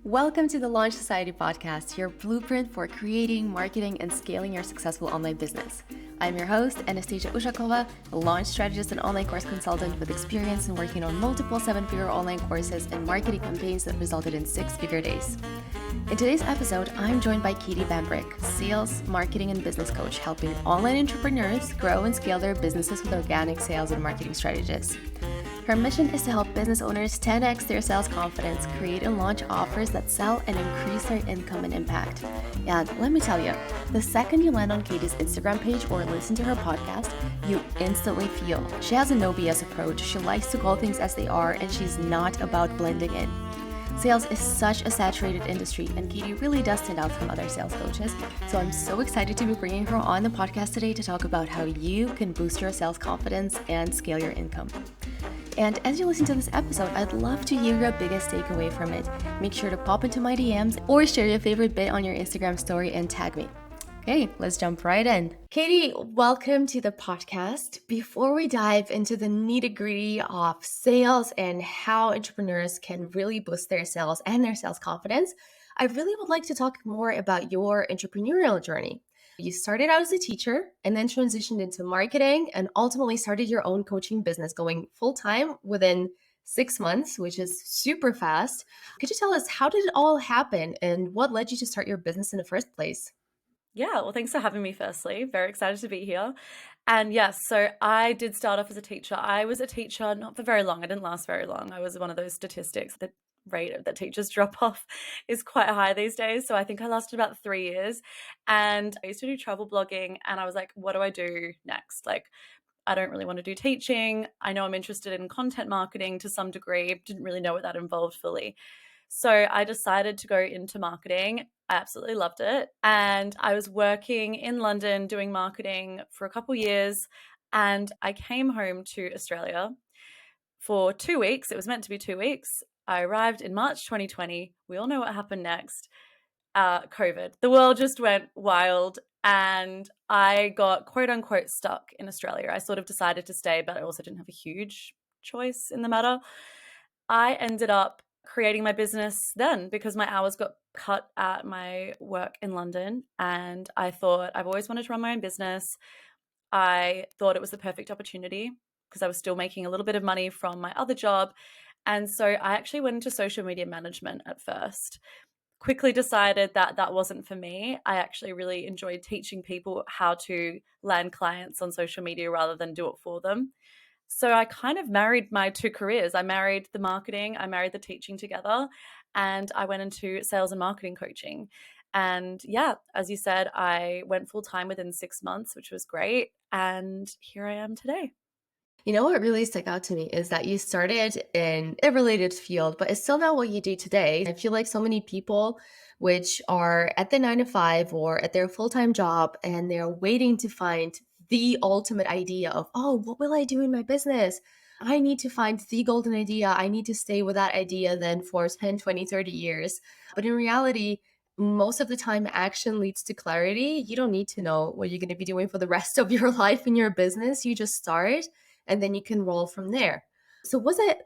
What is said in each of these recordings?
Welcome to the Launch Society podcast, your blueprint for creating, marketing, and scaling your successful online business. I'm your host, Anastasia Ushakova, a launch strategist and online course consultant with experience in working on multiple seven-figure online courses and marketing campaigns that resulted in six-figure days. In today's episode, I'm joined by Katie Bambrick, sales, marketing, and business coach, helping online entrepreneurs grow and scale their businesses with organic sales and marketing strategies. Her mission is to help business owners 10x their sales confidence, create and launch offers that sell, and increase their income and impact. And let me tell you, the second you land on Katie's Instagram page or listen to her podcast, you instantly feel she has a no BS approach. She likes to call things as they are, and she's not about blending in. Sales is such a saturated industry, and Katie really does stand out from other sales coaches. So I'm so excited to be bringing her on the podcast today to talk about how you can boost your sales confidence and scale your income. And as you listen to this episode, I'd love to hear your biggest takeaway from it. Make sure to pop into my DMs or share your favorite bit on your Instagram story and tag me. Okay, let's jump right in. Katie, welcome to the podcast. Before we dive into the nitty-gritty of sales and how entrepreneurs can really boost their sales and their sales confidence, I really would like to talk more about your entrepreneurial journey. You started out as a teacher and then transitioned into marketing and ultimately started your own coaching business going full-time within 6 months, which is super fast. Could you tell us how did it all happen and what led you to start your business in the first place? Yeah, well, thanks for having me firstly. Very excited to be here. And yes, so I did start off as a teacher. I was a teacher not for very long. I didn't last very long. I was one of those statistics that rate that teachers drop off is quite high these days. So I think I lasted about 3 years. And I used to do travel blogging and I was like, what do I do next? Like, I don't really want to do teaching. I know I'm interested in content marketing to some degree. Didn't really know what that involved fully. So I decided to go into marketing. I absolutely loved it. And I was working in London doing marketing for a couple years. And I came home to Australia for 2 weeks. It was meant to be 2 weeks. I arrived in March 2020. We all know what happened next. COVID. The world just went wild. And I got quote unquote stuck in Australia. I sort of decided to stay, but I also didn't have a huge choice in the matter. I ended up creating my business then because my hours got cut at my work in London. And I thought I've always wanted to run my own business. I thought it was the perfect opportunity because I was still making a little bit of money from my other job. And so I actually went into social media management at first. Quickly decided that that wasn't for me. I actually really enjoyed teaching people how to land clients on social media rather than do it for them. So I kind of married my two careers. I married the marketing, I married the teaching together, and I went into sales and marketing coaching. And yeah, as you said, I went full time within 6 months, which was great. And here I am today. You know what really stuck out to me is that you started in a related field, but it's still not what you do today. I feel like so many people which are at the 9 to 5 or at their full-time job and they're waiting to find the ultimate idea of, oh, what will I do in my business? I need to find the golden idea. I need to stay with that idea then for 10, 20, 30 years. But in reality, most of the time action leads to clarity. You don't need to know what you're going to be doing for the rest of your life in your business. You just start and then you can roll from there. So was it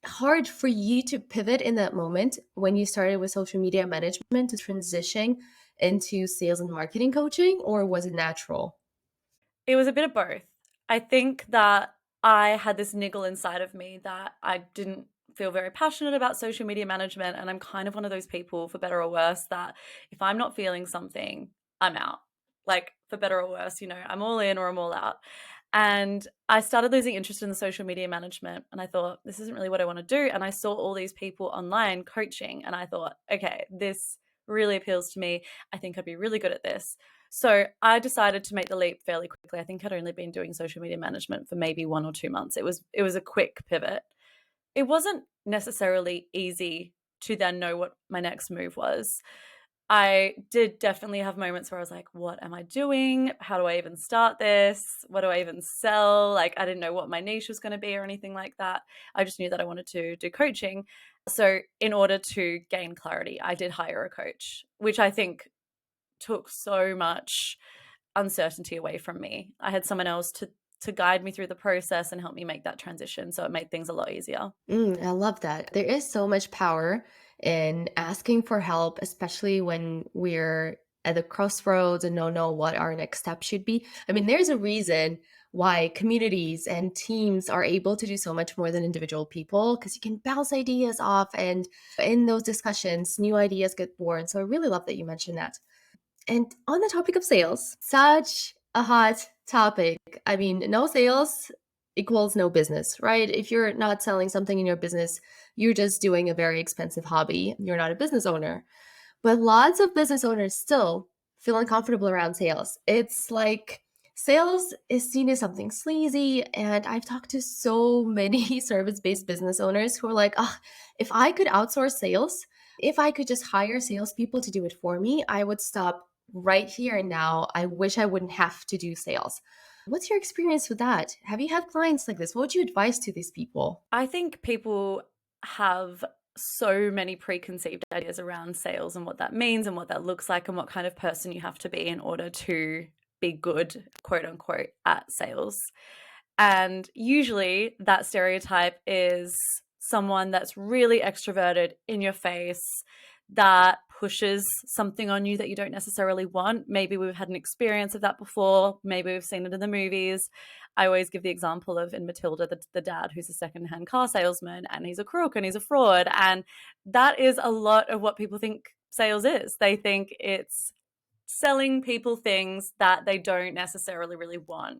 hard for you to pivot in that moment when you started with social media management to transition into sales and marketing coaching, or was it natural? It was a bit of both. I think that I had this niggle inside of me that I didn't feel very passionate about social media management. And I'm kind of one of those people, for better or worse, that if I'm not feeling something, I'm out. Like, for better or worse, I'm all in or I'm all out. And I started losing interest in the social media management. And I thought, this isn't really what I want to do. And I saw all these people online coaching. And I thought, okay, this really appeals to me. I think I'd be really good at this. So I decided to make the leap fairly quickly. I think I'd only been doing social media management for maybe 1 or 2 months. It was a quick pivot. It wasn't necessarily easy to then know what my next move was. I did definitely have moments where I was like, what am I doing? How do I even start this? What do I even sell? Like, I didn't know what my niche was going to be or anything like that. I just knew that I wanted to do coaching. So in order to gain clarity, I did hire a coach, which I think took so much uncertainty away from me. I had someone else to guide me through the process and help me make that transition. So it made things a lot easier. I love that. There is so much power in asking for help, especially when we're at the crossroads and don't know what our next step should be. I mean, there's a reason why communities and teams are able to do so much more than individual people, because you can bounce ideas off, and in those discussions, new ideas get born. So I really love that you mentioned that. And on the topic of sales, such a hot topic. I mean, no sales equals no business, right? If you're not selling something in your business, you're just doing a very expensive hobby. You're not a business owner. But lots of business owners still feel uncomfortable around sales. It's like sales is seen as something sleazy. And I've talked to so many service-based business owners who are like, oh, if I could outsource sales, if I could just hire salespeople to do it for me, I would stop right here and now. I wish I wouldn't have to do sales. What's your experience with that? Have you had clients like this? What would you advise to these people? I think people have so many preconceived ideas around sales and what that means and what that looks like and what kind of person you have to be in order to be good, quote unquote, at sales. And usually that stereotype is someone that's really extroverted, in your face, that pushes something on you that you don't necessarily want. Maybe we've had an experience of that before. Maybe we've seen it in the movies. I always give the example of in Matilda, the dad who's a secondhand car salesman, and he's a crook and he's a fraud. And that is a lot of what people think sales is. They think it's selling people things that they don't necessarily really want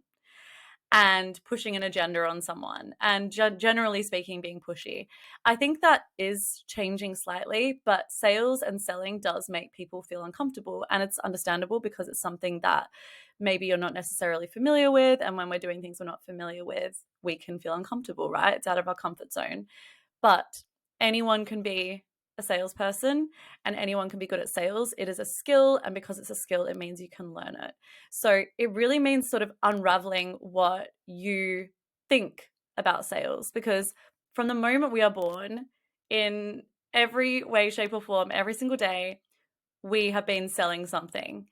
and pushing an agenda on someone and generally speaking being pushy. I think that is changing slightly, but sales and selling does make people feel uncomfortable, and it's understandable because it's something that maybe you're not necessarily familiar with, and when we're doing things we're not familiar with, we can feel uncomfortable, right? It's out of our comfort zone. But anyone can be a salesperson and anyone can be good at sales. It is a skill, and because it's a skill, it means you can learn it. So it really means sort of unraveling what you think about sales, because from the moment we are born, in every way, shape, or form, every single day, we have been selling something.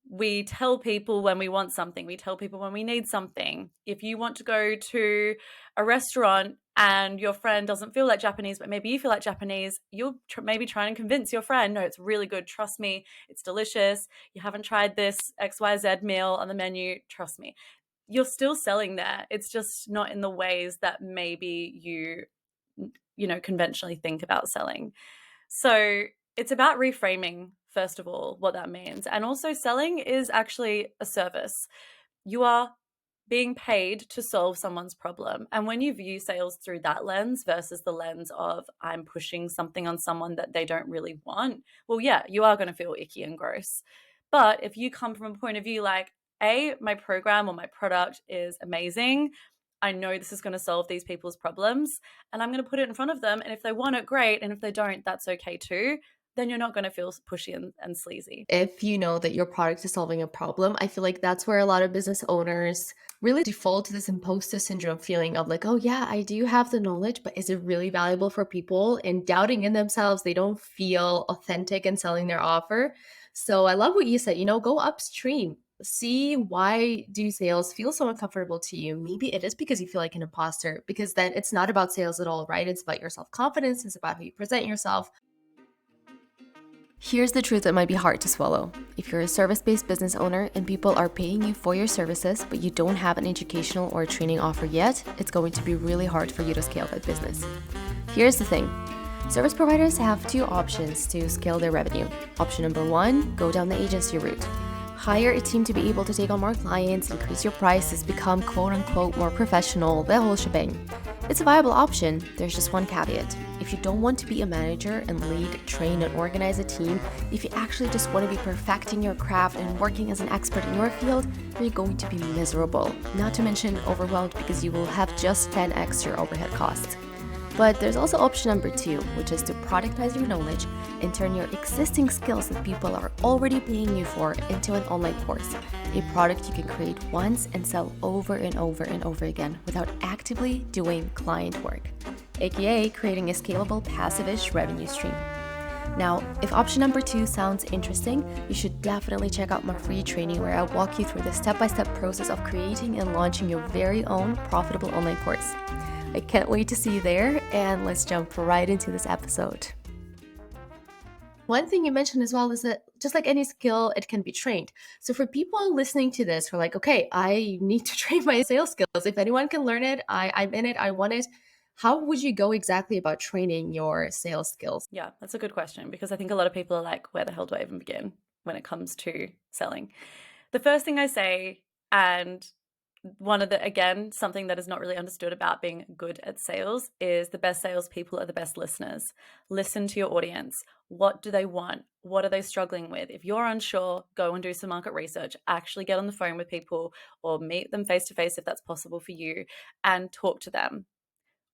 We tell people when we want something. We tell people when we need something. If you want to go to a restaurant and your friend doesn't feel like Japanese, but maybe you feel like Japanese, you'll maybe try and convince your friend, no, it's really good. Trust me, it's delicious. You haven't tried this XYZ meal on the menu. Trust me. You're still selling there. It's just not in the ways that maybe you conventionally think about selling. So it's about reframing, first of all, what that means. And also selling is actually a service. You are being paid to solve someone's problem. And when you view sales through that lens versus the lens of I'm pushing something on someone that they don't really want, well, yeah, you are going to feel icky and gross. But if you come from a point of view like, my program or my product is amazing, I know this is going to solve these people's problems, and I'm going to put it in front of them. And if they want it, great. And if they don't, that's okay too. Then you're not going to feel pushy and sleazy. If you know that your product is solving a problem, I feel like that's where a lot of business owners really default to this imposter syndrome feeling of like, oh yeah, I do have the knowledge, but is it really valuable for people? And doubting in themselves, they don't feel authentic in selling their offer. So I love what you said, go upstream. See, why do sales feel so uncomfortable to you? Maybe it is because you feel like an imposter, because then it's not about sales at all, right? It's about your self-confidence. It's about how you present yourself. Here's the truth that might be hard to swallow. If you're a service-based business owner and people are paying you for your services, but you don't have an educational or training offer yet, it's going to be really hard for you to scale that business. Here's the thing. Service providers have two options to scale their revenue. Option number one, go down the agency route. Hire a team to be able to take on more clients, increase your prices, become quote-unquote more professional, the whole shebang. It's a viable option. There's just one caveat. If you don't want to be a manager and lead, train, and organize a team, if you actually just want to be perfecting your craft and working as an expert in your field, you're going to be miserable. Not to mention overwhelmed because you will have just 10x your overhead costs. But there's also option number two, which is to productize your knowledge and turn your existing skills that people are already paying you for into an online course, a product you can create once and sell over and over and over again without actively doing client work, aka creating a scalable passive-ish revenue stream. Now, if option number two sounds interesting, you should definitely check out my free training where I'll walk you through the step-by-step process of creating and launching your very own profitable online course. I can't wait to see you there, and let's jump right into this episode. One thing you mentioned as well is that just like any skill, it can be trained. So for people listening to this who are like, okay, I need to train my sales skills. If anyone can learn it, I'm in it, I want it. How would you go exactly about training your sales skills? Yeah, that's a good question, because I think a lot of people are like, where the hell do I even begin when it comes to selling? The first thing I say, and one of the, again, something that is not really understood about being good at sales, is the best salespeople are the best listeners. Listen to your audience. What do they want? What are they struggling with? If you're unsure, go and do some market research. Actually get on the phone with people or meet them face to face if that's possible for you, and talk to them.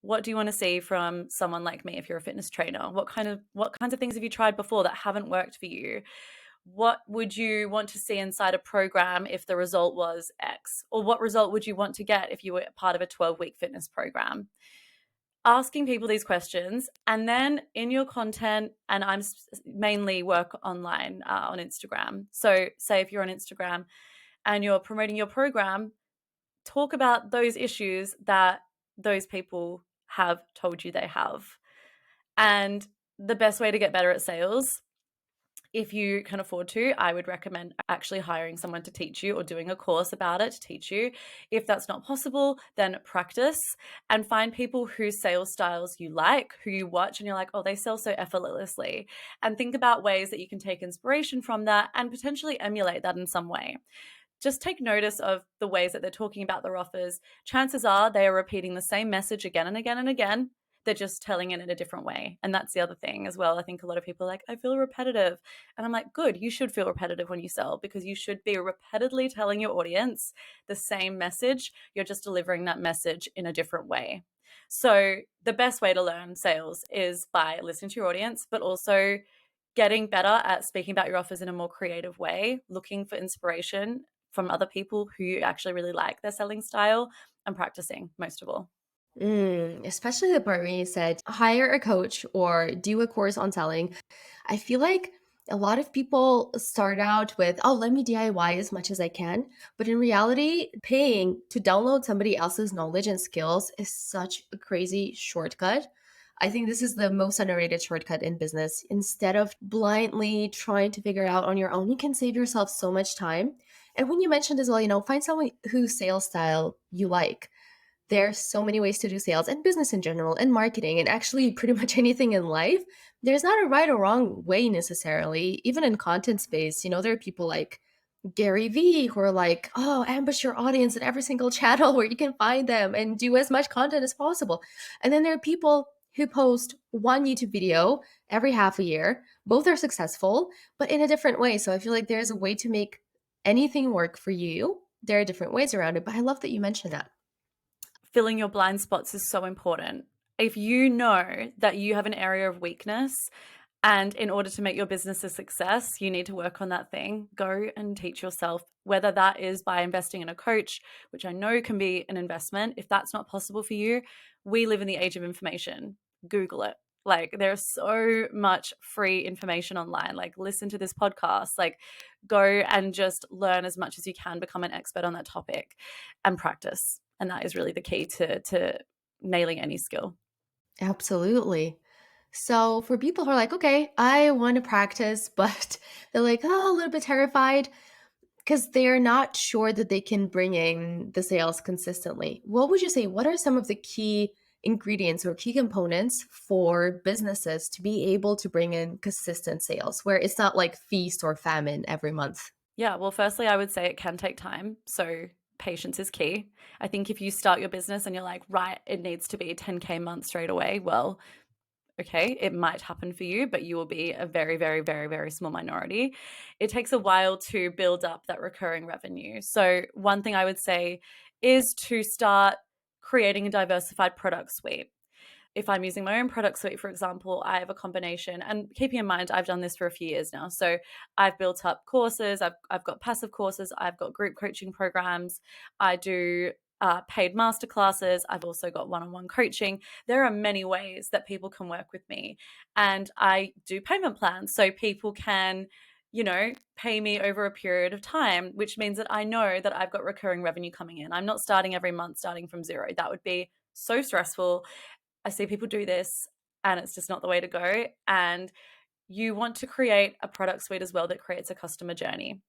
What do you want to see from someone like me if you're a fitness trainer? What kinds of things have you tried before that haven't worked for you? What would you want to see inside a program if the result was X? Or what result would you want to get if you were part of a 12-week fitness program? Asking people these questions, and then in your content, and I'm mainly work online on Instagram. So say if you're on Instagram and you're promoting your program, talk about those issues that those people have told you they have. And the best way to get better at sales, if you can afford to, I would recommend actually hiring someone to teach you or doing a course about it to teach you. If that's not possible, then practice and find people whose sales styles you like, who you watch and you're like, oh, they sell so effortlessly. And think about ways that you can take inspiration from that and potentially emulate that in some way. Just take notice of the ways that they're talking about their offers. Chances are they are repeating the same message again and again and again. They're just telling it in a different way. And that's the other thing as well. I think a lot of people are like, I feel repetitive. And I'm like, good, you should feel repetitive when you sell, because you should be repeatedly telling your audience the same message. You're just delivering that message in a different way. So the best way to learn sales is by listening to your audience, but also getting better at speaking about your offers in a more creative way, looking for inspiration from other people who you actually really like their selling style, and practicing most of all. Especially the part where you said hire a coach or do a course on selling. I feel like a lot of people start out with, oh, let me DIY as much as I can. But in reality, paying to download somebody else's knowledge and skills is such a crazy shortcut. I think this is the most underrated shortcut in business. Instead of blindly trying to figure out on your own, you can save yourself so much time. And when you mentioned as well, find someone whose sales style you like. There's so many ways to do sales and business in general and marketing and actually pretty much anything in life. There's not a right or wrong way necessarily. Even in content space, there are people like Gary Vee who are like, oh, ambush your audience in every single channel where you can find them and do as much content as possible. And then there are people who post one YouTube video every half a year. Both are successful, but in a different way. So I feel like there's a way to make anything work for you. There are different ways around it, but I love that you mentioned that. Filling your blind spots is so important. If you know that you have an area of weakness, and in order to make your business a success, you need to work on that thing, go and teach yourself, whether that is by investing in a coach, which I know can be an investment. If that's not possible for you, we live in the age of information. Google it. Like, there's so much free information online. Like, listen to this podcast, like go and just learn as much as you can, become an expert on that topic and practice. And that is really the key to nailing any skill. Absolutely. So for people who are like, okay, I want to practice, but they're like, oh, a little bit terrified because they're not sure that they can bring in the sales consistently. What would you say? What are some of the key ingredients or key components for businesses to be able to bring in consistent sales where it's not like feast or famine every month? Yeah, well, firstly, I would say it can take time. So patience is key. I think if you start your business and you're like, right, it needs to be 10K month straight away, well, okay, it might happen for you, but you will be a very, very, very, very small minority. It takes a while to build up that recurring revenue. So one thing I would say is to start creating a diversified product suite. If I'm using my own product suite, for example, I have a combination, and keeping in mind, I've done this for a few years now. So I've built up courses, I've got passive courses, I've got group coaching programs, I do paid masterclasses, I've also got one-on-one coaching. There are many ways that people can work with me. And I do payment plans so people can, pay me over a period of time, which means that I know that I've got recurring revenue coming in. I'm not starting every month, starting from zero. That would be so stressful. I see people do this and it's just not the way to go. And you want to create a product suite as well that creates a customer journey.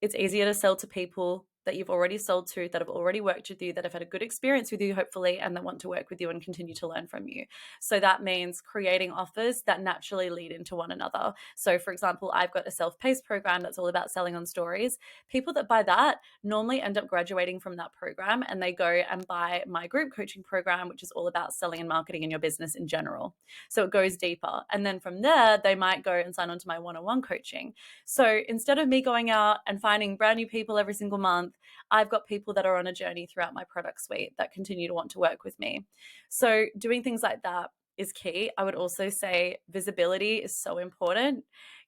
It's easier to sell to people that you've already sold to, that have already worked with you, that have had a good experience with you, hopefully, and that want to work with you and continue to learn from you. So that means creating offers that naturally lead into one another. So, for example, I've got a self-paced program that's all about selling on stories. People that buy that normally end up graduating from that program and they go and buy my group coaching program, which is all about selling and marketing in your business in general. So it goes deeper. And then from there, they might go and sign on to my one-on-one coaching. So instead of me going out and finding brand new people every single month, I've got people that are on a journey throughout my product suite that continue to want to work with me. So doing things like that is key. I would also say visibility is so important.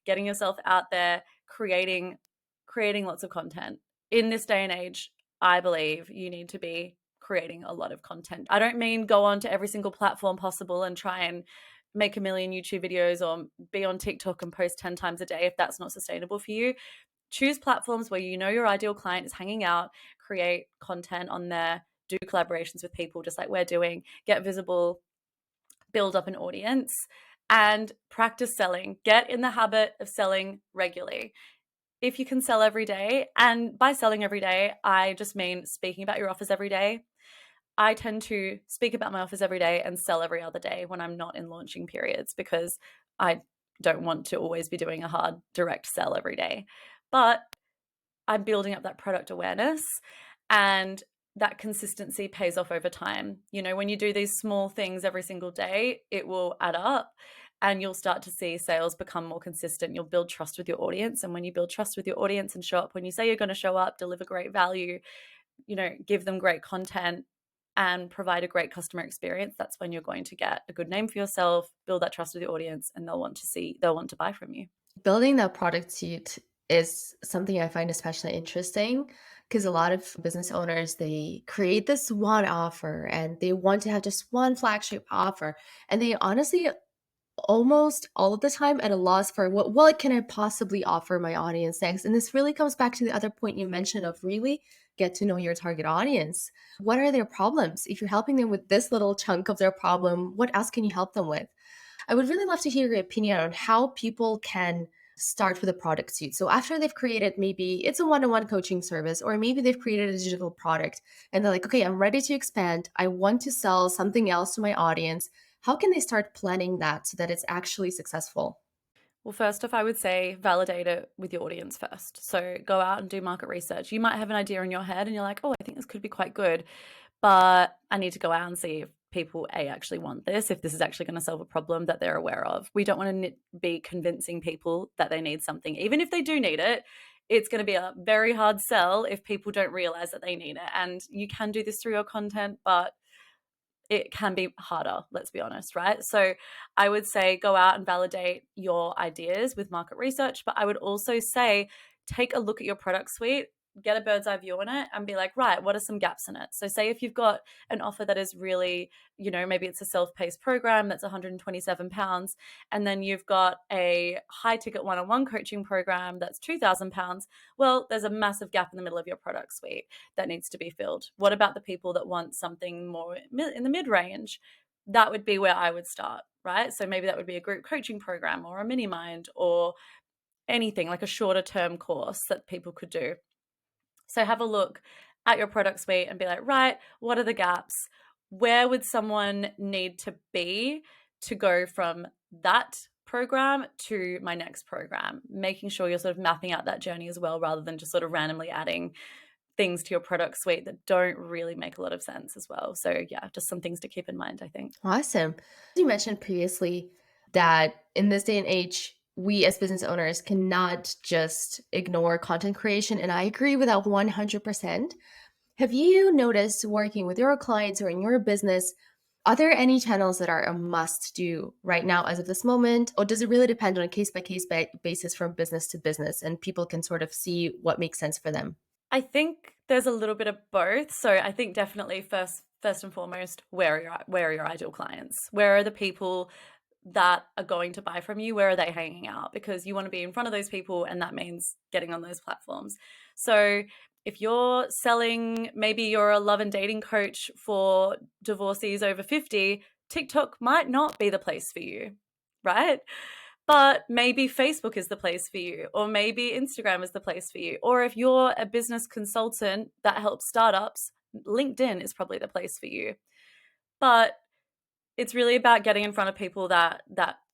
Getting yourself out there, creating lots of content. In this day and age, I believe you need to be creating a lot of content. I don't mean go on to every single platform possible and try and make a million YouTube videos or be on TikTok and post 10 times a day if that's not sustainable for you. Choose platforms where you know your ideal client is hanging out, create content on there, do collaborations with people just like we're doing, get visible, build up an audience, and practice selling. Get in the habit of selling regularly. If you can sell every day, and by selling every day, I just mean speaking about your offers every day. I tend to speak about my offers every day and sell every other day when I'm not in launching periods because I don't want to always be doing a hard direct sell every day. But I'm building up that product awareness, and that consistency pays off over time. You know, when you do these small things every single day, it will add up and you'll start to see sales become more consistent. You'll build trust with your audience. And when you build trust with your audience and show up when you say you're going to show up, deliver great value, you know, give them great content and provide a great customer experience, that's when you're going to get a good name for yourself, build that trust with your audience, and they'll want to buy from you. Building that product suite is something I find especially interesting because a lot of business owners, they create this one offer and they want to have just one flagship offer. And they honestly almost all of the time at a loss for what can I possibly offer my audience next? And this really comes back to the other point you mentioned of really get to know your target audience. What are their problems? If you're helping them with this little chunk of their problem, what else can you help them with? I would really love to hear your opinion on how people can start with a product suite. So after they've created, maybe it's a one-on-one coaching service, or maybe they've created a digital product and they're like, okay, I'm ready to expand. I want to sell something else to my audience. How can they start planning that so that it's actually successful? Well, first off, I would say validate it with your audience first. So go out and do market research. You might have an idea in your head and you're like, oh, I think this could be quite good, but I need to go out and see if people actually want this, if this is actually going to solve a problem that they're aware of. We don't want to be convincing people that they need something. Even if they do need it, it's going to be a very hard sell if people don't realize that they need it. And you can do this through your content, but it can be harder, let's be honest, right? So I would say go out and validate your ideas with market research, but I would also say take a look at your product suite, get a bird's eye view on it and be like, right, what are some gaps in it? So say if you've got an offer that is really, you know, maybe it's a self-paced program that's £127, and then you've got a high ticket one-on-one coaching program that's £2,000. Well, there's a massive gap in the middle of your product suite that needs to be filled. What about the people that want something more in the mid-range? That would be where I would start, right? So maybe that would be a group coaching program or a mini mind or anything like a shorter term course that people could do. So have a look at your product suite and be like, right, what are the gaps? Where would someone need to be to go from that program to my next program? Making sure you're sort of mapping out that journey as well, rather than just sort of randomly adding things to your product suite that don't really make a lot of sense as well. So yeah, just some things to keep in mind, I think. Awesome. You mentioned previously that in this day and age, we as business owners cannot just ignore content creation. And I agree with that 100%. Have you noticed working with your clients or in your business, are there any channels that are a must do right now as of this moment? Or does it really depend on a case by case basis from business to business and people can sort of see what makes sense for them? I think there's a little bit of both. So I think definitely first and foremost, where are your ideal clients? Where are the people that are going to buy from you? Where are they hanging out? Because you want to be in front of those people, and that means getting on those platforms. So if you're selling, maybe you're a love and dating coach for divorcees over 50, TikTok might not be the place for you, right? But maybe Facebook is the place for you, or maybe Instagram is the place for you. Or if you're a business consultant that helps startups, LinkedIn is probably the place for you. But it's really about getting in front of people that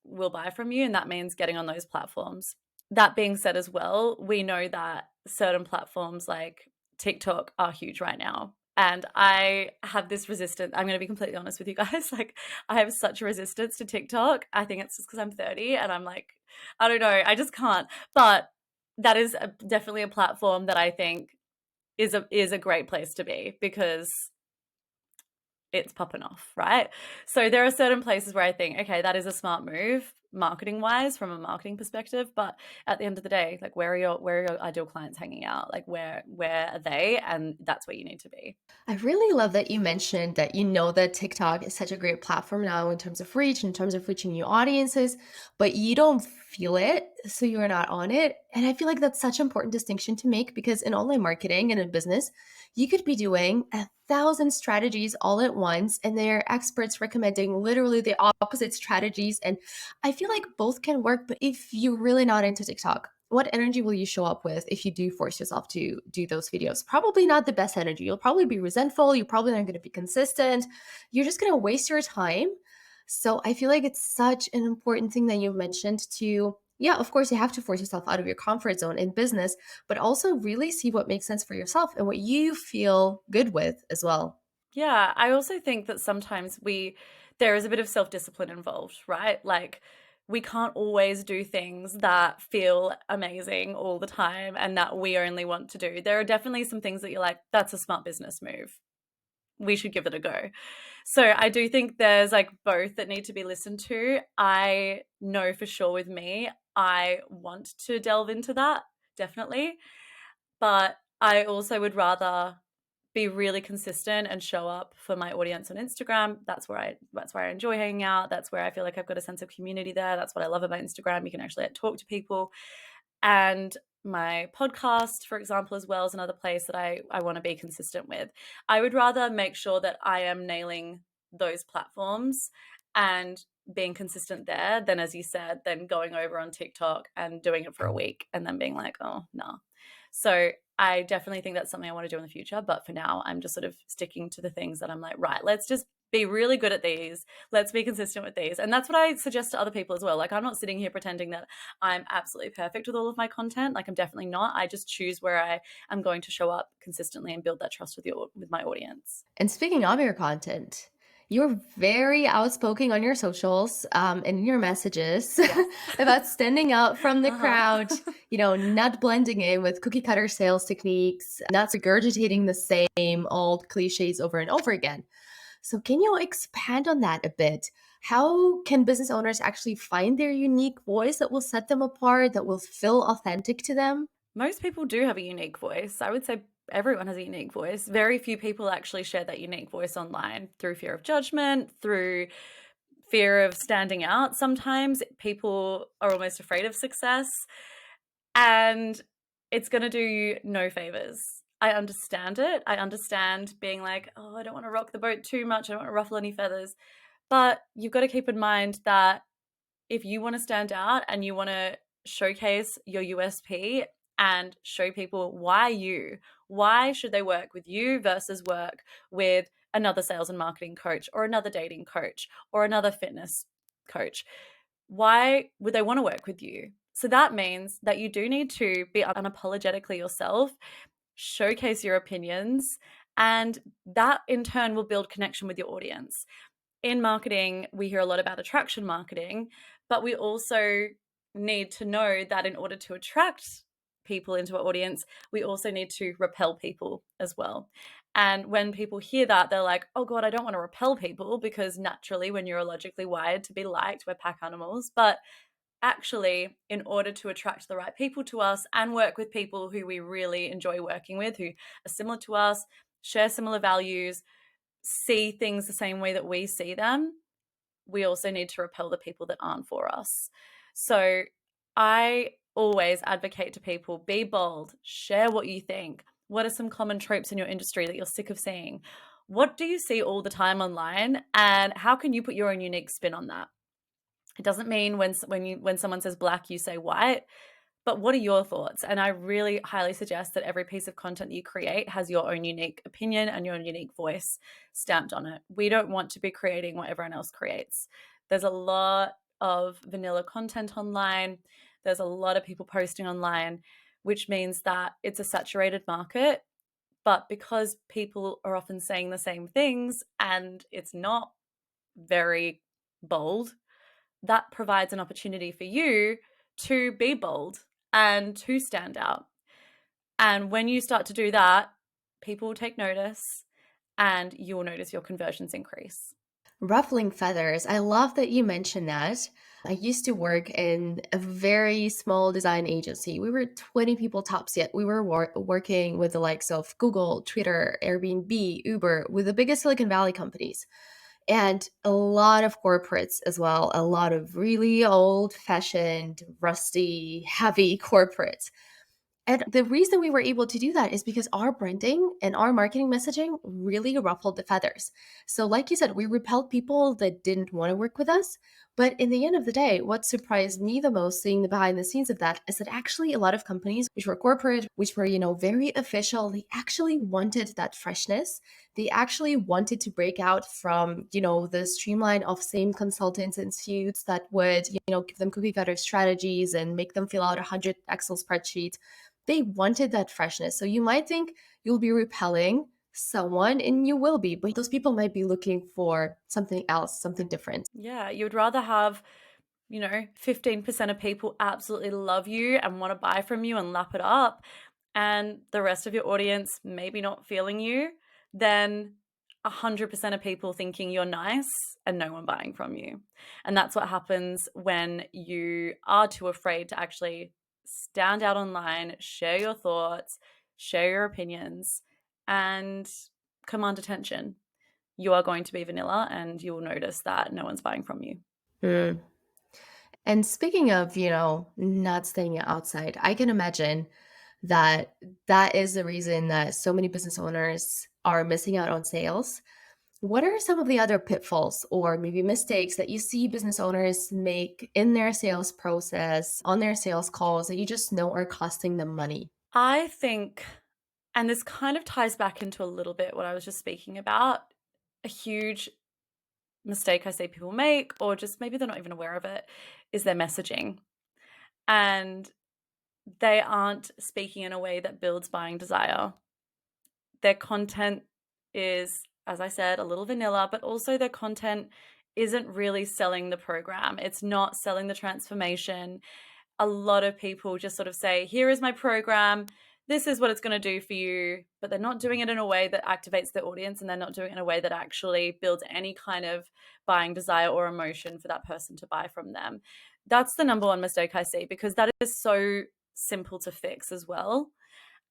will buy from you, and that means getting on those platforms. That being said as well, we know that certain platforms like TikTok are huge right now. And I have this resistance. I'm going to be completely honest with you guys. Like, I have such a resistance to TikTok. I think it's just because I'm 30 and I'm like, I don't know, I just can't. But that is definitely a platform that I think is a great place to be, because it's popping off, right? So there are certain places where I think, okay, that is a smart move marketing wise from a marketing perspective. But at the end of the day, like, where are your ideal clients hanging out? Like, where are they? And that's where you need to be. I really love that you mentioned that you know that TikTok is such a great platform now in terms of reach, in terms of reaching new audiences, but you don't feel it, so you're not on it. And I feel like that's such an important distinction to make, because in online marketing and in business, you could be doing 1,000 strategies all at once, and there are experts recommending literally the opposite strategies. And I feel like both can work, but if you're really not into TikTok, what energy will you show up with if you do force yourself to do those videos? Probably not the best energy. You'll probably be resentful. You're probably not going to be consistent. You're just going to waste your time. So I feel like it's such an important thing that you mentioned to, yeah, of course, you have to force yourself out of your comfort zone in business, but also really see what makes sense for yourself and what you feel good with as well. Yeah, I also think that sometimes there is a bit of self-discipline involved, right? Like, we can't always do things that feel amazing all the time and that we only want to do. There are definitely some things that you're like, that's a smart business move. We should give it a go. So I do think there's like both that need to be listened to. I know for sure with me, I want to delve into that, definitely. But I also would rather be really consistent and show up for my audience on Instagram. That's where I enjoy hanging out. That's where I feel like I've got a sense of community there. That's what I love about Instagram. You can actually talk to people. And my podcast, for example, as well, is another place that I want to be consistent with. I would rather make sure that I am nailing those platforms and being consistent there than, as you said, then going over on TikTok and doing it for a week and then being like, oh, no. So I definitely think that's something I want to do in the future. But for now, I'm just sort of sticking to the things that I'm like, right, let's just be really good at these. Let's be consistent with these. And that's what I suggest to other people as well. Like, I'm not sitting here pretending that I'm absolutely perfect with all of my content. Like, I'm definitely not. I just choose where I am going to show up consistently and build that trust with my audience. And speaking of your content, you're very outspoken on your socials and in your messages about standing out from the crowd, not blending in with cookie cutter sales techniques, not regurgitating the same old cliches over and over again. So, can you expand on that a bit? How can business owners actually find their unique voice that will set them apart, that will feel authentic to them? Most people do have a unique voice. I would say everyone has a unique voice. Very few people actually share that unique voice online, through fear of judgment, through fear of standing out. Sometimes people are almost afraid of success, and it's going to do you no favors. I understand it. I understand being like, oh, I don't want to rock the boat too much. I don't want to ruffle any feathers. But you've got to keep in mind that if you want to stand out and you want to showcase your USP and show people why should they work with you versus work with another sales and marketing coach or another dating coach or another fitness coach, why would they want to work with you? So that means that you do need to be unapologetically yourself, showcase your opinions, and that in turn will build connection with your audience. In marketing, we hear a lot about attraction marketing, but we also need to know that in order to attract people into our audience, we also need to repel people as well. And when people hear that, they're like, oh God, I don't want to repel people, because naturally, when you're neurologically wired to be liked, we're pack animals. But actually, in order to attract the right people to us and work with people who we really enjoy working with, who are similar to us, share similar values, see things the same way that we see them, we also need to repel the people that aren't for us. So I always advocate to people, be bold, share what you think. What are some common tropes in your industry that you're sick of seeing? What do you see all the time online? And how can you put your own unique spin on that? It doesn't mean when someone says black, you say white. But what are your thoughts? And I really highly suggest that every piece of content that you create has your own unique opinion and your own unique voice stamped on it. We don't want to be creating what everyone else creates. There's a lot of vanilla content online. There's a lot of people posting online, which means that it's a saturated market. But because people are often saying the same things and it's not very bold, that provides an opportunity for you to be bold and to stand out. And when you start to do that, people will take notice and you'll notice your conversions increase. Ruffling feathers. I love that you mentioned that. I used to work in a very small design agency. We were 20 people tops, yet we were working with the likes of Google, Twitter, Airbnb, Uber, with the biggest Silicon Valley companies. And a lot of corporates as well, a lot of really old fashioned, rusty, heavy corporates. And the reason we were able to do that is because our branding and our marketing messaging really ruffled the feathers. So, like you said, we repelled people that didn't want to work with us. But in the end of the day, what surprised me the most seeing the behind the scenes of that is that actually a lot of companies, which were corporate, which were, very official, they actually wanted that freshness. They actually wanted to break out from, the streamline of same consultants and suits that would, give them cookie cutter strategies and make them fill out 100 Excel spreadsheets. They wanted that freshness. So you might think you'll be repelling someone, and you will be, but those people might be looking for something else, something different. Yeah, you would rather have 15% of people absolutely love you and want to buy from you and lap it up, and the rest of your audience maybe not feeling you, than 100% of people thinking you're nice and no one buying from you. And that's what happens when you are too afraid to actually stand out online, share your thoughts, share your opinions, and command attention. You are going to be vanilla and you will notice that no one's buying from you. Mm. And speaking of, not staying outside, I can imagine that that is the reason that so many business owners are missing out on sales. What are some of the other pitfalls or maybe mistakes that you see business owners make in their sales process, on their sales calls that you just know are costing them money? I think, and this kind of ties back into a little bit what I was just speaking about, a huge mistake I see people make, or just maybe they're not even aware of it, is their messaging. And they aren't speaking in a way that builds buying desire. Their content is, as I said, a little vanilla, but also their content isn't really selling the program. It's not selling the transformation. A lot of people just sort of say, here is my program. This is what it's going to do for you. But they're not doing it in a way that activates their audience, and they're not doing it in a way that actually builds any kind of buying desire or emotion for that person to buy from them. That's the number one mistake I see, because that is so simple to fix as well.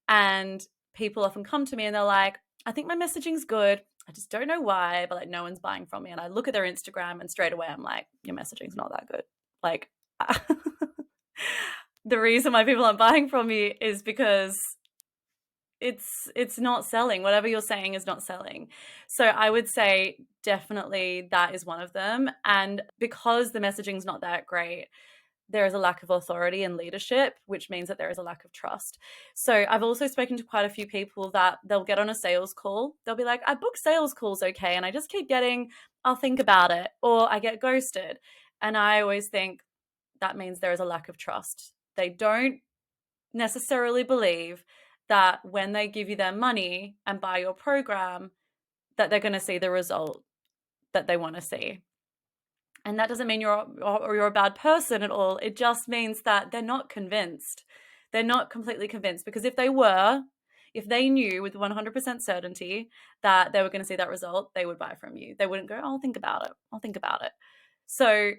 And people often come to me and they're like, I think my messaging's good. I just don't know why, but like no one's buying from me. And I look at their Instagram and straight away I'm like, your messaging's not that good. Like, the reason why people aren't buying from you is because it's not selling. Whatever you're saying is not selling. So I would say definitely that is one of them. And because the messaging's not that great, there is a lack of authority and leadership, which means that there is a lack of trust. So I've also spoken to quite a few people that they'll get on a sales call. They'll be like, I book sales calls, okay, and I just keep getting, I'll think about it, or I get ghosted. And I always think that means there is a lack of trust. They don't necessarily believe that when they give you their money and buy your program, that they're going to see the result that they want to see. And that doesn't mean you're a bad person at all. It just means that they're not convinced. They're not completely convinced, because if they were, if they knew with 100% certainty that they were going to see that result, they would buy from you. They wouldn't go, oh, I'll think about it. I'll think about it. So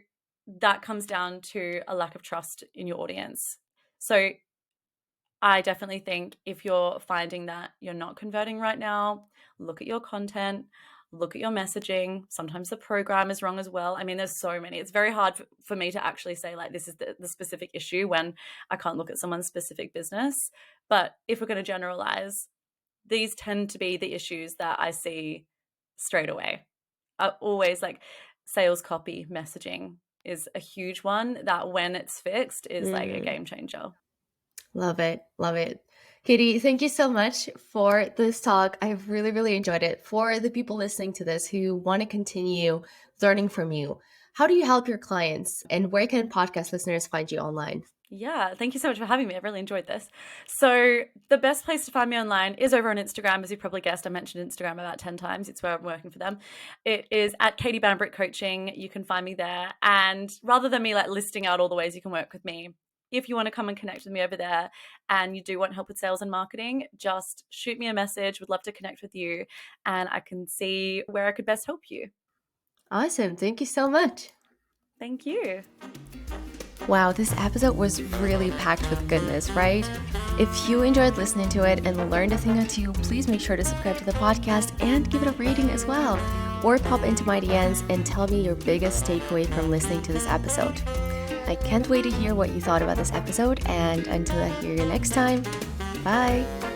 that comes down to a lack of trust in your audience. So I definitely think if you're finding that you're not converting right now, look at your content, look at your messaging. Sometimes the program is wrong as well. I mean, there's so many. It's very hard for me to actually say like this is the specific issue when I can't look at someone's specific business. But if we're going to generalize, these tend to be the issues that I see straight away. I always like sales copy, messaging, is a huge one that when it's fixed is like a game changer. Love it. Love it. Katie, thank you so much for this talk. I've really, really enjoyed it. For the people listening to this who want to continue learning from you, how do you help your clients and where can podcast listeners find you online? Yeah, thank you so much for having me. I've really enjoyed this. So the best place to find me online is over on Instagram. As you probably guessed, I mentioned Instagram about 10 times. It's where I'm working for them. It is at Katie Bambrick Coaching. You can find me there. And rather than me like listing out all the ways you can work with me, if you want to come and connect with me over there and you do want help with sales and marketing, just shoot me a message. Would love to connect with you and I can see where I could best help you. Awesome. Thank you so much. Thank you. Wow, this episode was really packed with goodness, right? If you enjoyed listening to it and learned a thing or two, please make sure to subscribe to the podcast and give it a rating as well. Or pop into my DMs and tell me your biggest takeaway from listening to this episode. I can't wait to hear what you thought about this episode, and until I hear you next time, bye!